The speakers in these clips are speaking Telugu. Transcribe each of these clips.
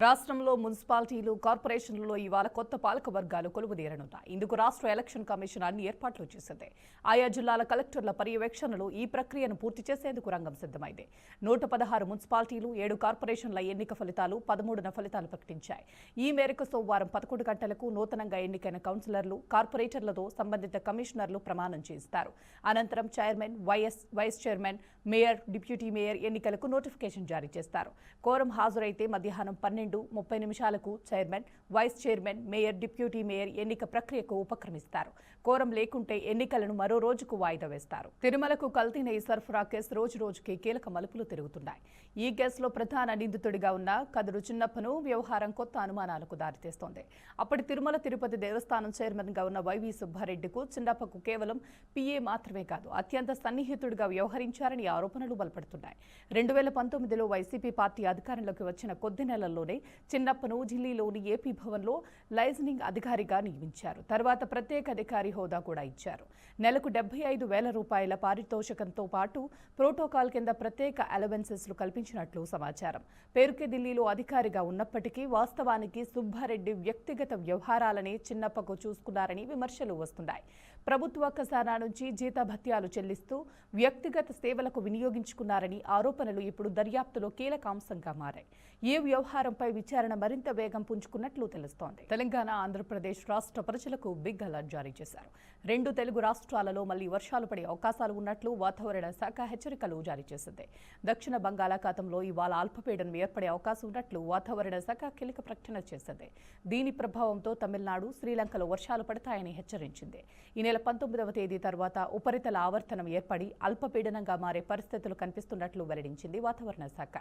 రాష్ట్రంలో మున్సిపాలిటీలు, కార్పొరేషన్లలో ఇవాళ కొత్త పాలక వర్గాలు కొలువుదీరనున్నాయి. ఇందుకు రాష్ట్ర ఎలక్షన్ కమిషన్ అన్ని ఏర్పాట్లు చేసింది. ఆయా జిల్లాల కలెక్టర్ల పర్యవేక్షణలో ఈ ప్రక్రియను పూర్తి చేసేందుకు రంగం సిద్ధమైంది. 116 మున్సిపాలిటీలు, 7 కార్పొరేషన్ల ఎన్నిక ఫలితాలు 13న ఫలితాలు ప్రకటించాయి. ఈ మేరకు సోమవారం 11 గంటలకు నూతనంగా ఎన్నికైన కౌన్సిలర్లు, కార్పొరేటర్లతో సంబంధిత కమిషనర్లు ప్రమాణం చేస్తారు. అనంతరం chairman, vice chairman, mayor, deputy mayor ఎన్నికలకు నోటిఫికేషన్ జారీ చేస్తారు. కోరం హాజరైతే మధ్యాహ్నం 12:30 నిమిషాలకు chairman, vice chairman, mayor, deputy mayor ఎన్నిక ప్రక్రియకు ఉపక్రమిస్తారు. కోరం లేకుంటే ఎన్నికలను మరో రోజుకు వాయిదా వేస్తారు. తిరుమలకు కల్తీ నెయ్యి సరఫరా కేసు రోజు రోజుకి కీలక మలుపులు తిరుగుతున్నాయి. ఈ కేసులో ప్రధాన నిందితుడిగా ఉన్న కదురు చిన్నప్పను వ్యవహారం కొత్త అనుమానాలకు దారితీస్తోంది. అప్పటి తిరుమల తిరుపతి దేవస్థానం చైర్మన్ గా ఉన్న వైవి సుబ్బారెడ్డికు చిన్నప్పకు కేవలం పిఏ మాత్రమే కాదు, అత్యంత సన్నిహితుడిగా వ్యవహరించారని ఆరోపణలు బలపడుతున్నాయి. 2019లో వైసీపీ పార్టీ అధికారంలోకి వచ్చిన కొద్ది నెలల్లోనే చిన్నప్పను ఢిల్లీలోని ఏపీ భవన్లో లైజనింగ్ అధికారిగా నియమించారు. తర్వాత ప్రత్యేక అధికారి హోదా కూడా ఇచ్చారు. నెలకు 75,000 రూపాయల పారితోషికంతో పాటు ప్రోటోకాల్ కింద ప్రత్యేక అలవెన్సెస్లు కల్పించినట్లు సమాచారం. పేరుకే ఢిల్లీలో అధికారిగా ఉన్నప్పటికీ వాస్తవానికి సుబ్బారెడ్డి వ్యక్తిగత వ్యవహారాలనే చిన్నప్పకు చూసుకున్నారని విమర్శలు వస్తున్నాయి. ప్రభుత్వ ఖజానా నుంచి జీతభత్యాలు చెల్లిస్తూ వ్యక్తిగత సేవలకు వినియోగించుకున్నారని ఆరోపణలు ఇప్పుడు దర్యాప్తులో కీలక అంశంగా మారాయి. ఈ వ్యవహారంపై విచారణ మరింత వేగం పుంజుకున్నట్లు తెలుస్తోంది. తెలంగాణ, ఆంధ్రప్రదేశ్ రాష్ట్ర ప్రజలకు బిగ్ అలర్ట్ జారీ చేశారు. 2 తెలుగు రాష్ట్రాలలో మళ్లీ వర్షాలు పడే అవకాశాలు ఉన్నట్లు వాతావరణ శాఖ హెచ్చరికలు జారీ చేసింది. దక్షిణ బంగాళాఖాతంలో ఇవాళ అల్పపీడనం ఏర్పడే అవకాశం ఉన్నట్లు వాతావరణ శాఖ కీలక ప్రకటన చేసింది. దీని ప్రభావంతో తమిళనాడు, శ్రీలంకలో వర్షాలు పడతాయని హెచ్చరించింది. ఈ నెల 19వ తేదీ తర్వాత ఉపరితల ఆవర్తనం ఏర్పడి అల్పపీడనంగా మారే పరిస్థితులు కనిపిస్తున్నట్లు వెల్లడించింది వాతావరణ శాఖ.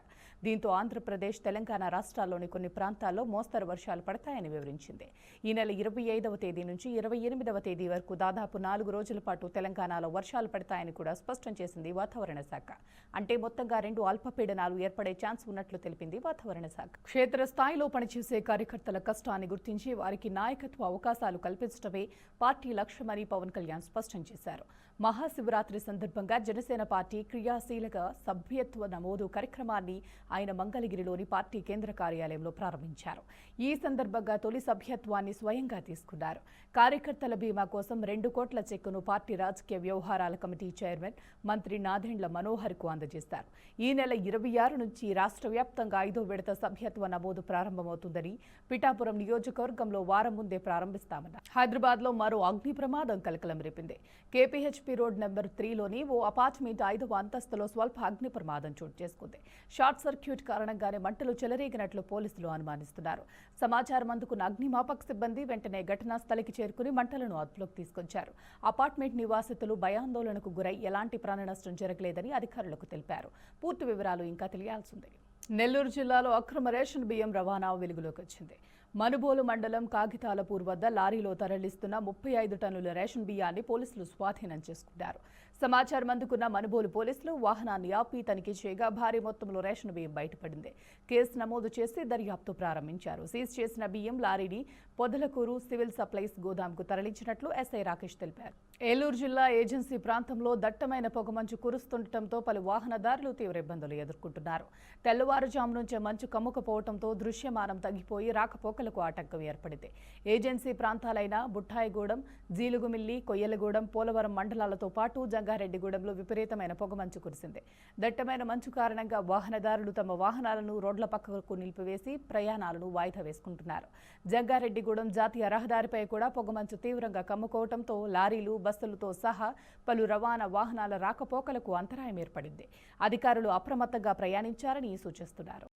దీంతో ఆంధ్రప్రదేశ్, తెలంగాణ రాష్ట్రాల్లోని కొన్ని ప్రాంతాల్లో మోస్తరు వర్షాలు పడతాయని వివరించింది. ఈ నెల 25వ తేదీ నుంచి 28వ తేదీ వరకు దాదాపు 4 రోజుల పాటు తెలంగాణలో వర్షాలు పడతాయని కూడా స్పష్టం చేసింది వాతావరణ శాఖ. అంటే మొత్తంగా 2 అల్పపీడనాలు ఏర్పడే ఛాన్స్ ఉన్నట్లు తెలిపింది వాతావరణ శాఖ. క్షేత్రస్థాయిలో పనిచేసే కార్యకర్తల కష్టాన్ని గుర్తించి వారికి నాయకత్వ అవకాశాలు కల్పించడమే పార్టీ లక్ష్యమని పవన్ కళ్యాణ్ స్పష్టం చేశారు. మహాశివరాత్రి సందర్భంగా జనసేన పార్టీ క్రియాశీలక సభ్యత్వ నమోదు కార్యక్రమాన్ని ఆయన మంగళగిరిలోని పార్టీ కేంద్ర కార్యాలయంలో ప్రారంభించారు. ఈ సందర్భంగా తొలి సభ్యత్వాన్ని స్వయంగా తీసుకున్నారు. కార్యకర్తల బీమా కోసం 2 కోట్ల చెక్కును పార్టీ రాజకీయ వ్యవహారాల కమిటీ చైర్మన్ మంత్రి నాదెండ్ల మనోహర్కు అందజేశారు. ఈ నెల 26 నుంచి రాష్ట్ర వ్యాప్తంగా 5వ విడత సభ్యత్వ నమోదు ప్రారంభమవుతుందని, పిఠాపురం నియోజకవర్గంలో వారం ముందే ప్రారంభిస్తామన్నారు. హైదరాబాద్లో మరో అగ్ని ప్రమాదం కలకలం రేపింది. కేపీహెచ్పీ రోడ్ నెంబర్ 3లోని ఓ అపార్ట్మెంట్ 5వ అంతస్తులో స్వల్ప అగ్ని ప్రమాదం చోటు చేసుకుంది. షార్ట్ సర్క్యూట్ కారణంగానే మంటలు చెలరేగినట్లు పోలీసులు అనుమానిస్తున్నారు. సమాచారం అందుకున్న అగ్నిమాపక సిబ్బంది వెంటనే ఘటనా స్థలికి చేరుకుని మంటలను అదుపులోకి తీసుకొచ్చారు. అపార్ట్మెంట్ నివాసితులు భయాందోళనకు గురై ఎలాంటి ప్రాణ నష్టం జరగలేదని అధికారులకు తెలిపారు. పూర్తి వివరాలు ఇంకా తెలియాల్సిందే. నెల్లూరు జిల్లాలో అక్రమ రేషన్ బియ్యం రవాణా వెలుగులోకి వచ్చింది. మనుబోలు మండలం కాగితాలపూర్ వద్ద లారీలో తరలిస్తున్న 35 టన్నుల రేషన్ బియ్యాన్ని పోలీసులు స్వాధీనం చేసుకున్నారు. సమాచారం అందుకున్న మనుబోలు పోలీసులు వాహనాన్ని ఆపి తనిఖీ చేయగా భారీ మొత్తంలో రేషన్ బియ్యం బయటపడింది. కేసు నమోదు చేసి దర్యాప్తు ప్రారంభించారు. సీజ్ చేసిన బియ్యం లారీని పొదలకూరు సివిల్ సప్లైస్ గోదాంకు తరలించినట్లు ఎస్ఐ రాకేష్ తెలిపారు. ఏలూరు జిల్లా ఏజెన్సీ ప్రాంతంలో దట్టమైన పొగమంచు కురుస్తుండటంతో పలు వాహనదారులు తీవ్ర ఇబ్బందులు ఎదుర్కొంటున్నారు. తెల్లవారుజాము నుంచే మంచు కమ్ముకపోవడంతో దృశ్యమానం తగ్గిపోయి రాకపోకలకు ఆటంకం ఏర్పడింది. ఏజెన్సీ ప్రాంతాలైన బుట్టాయిగూడెం, జీలుగుమిల్లి, కొయ్యలగూడెం, పోలవరం మండలాలతో పాటు జంగారెడ్డిగూడెంలో విపరీతమైన పొగమంచు కురిసింది. దట్టమైన మంచు కారణంగా వాహనదారులు తమ వాహనాలను రోడ్ల పక్కకు నిలిపివేసి ప్రయాణాలను వాయిదా వేసుకుంటున్నారు. జంగారెడ్డిగూడెం జాతీయ రహదారిపై కూడా పొగమంచు తీవ్రంగా కమ్ముకోవడంతో లారీలు, బస్సులతో సహా పలు రవాణా వాహనాల రాకపోకలకు అంతరాయం ఏర్పడింది. అధికారులు అప్రమత్తంగా ప్రయాణించారని సూచిస్తున్నారు.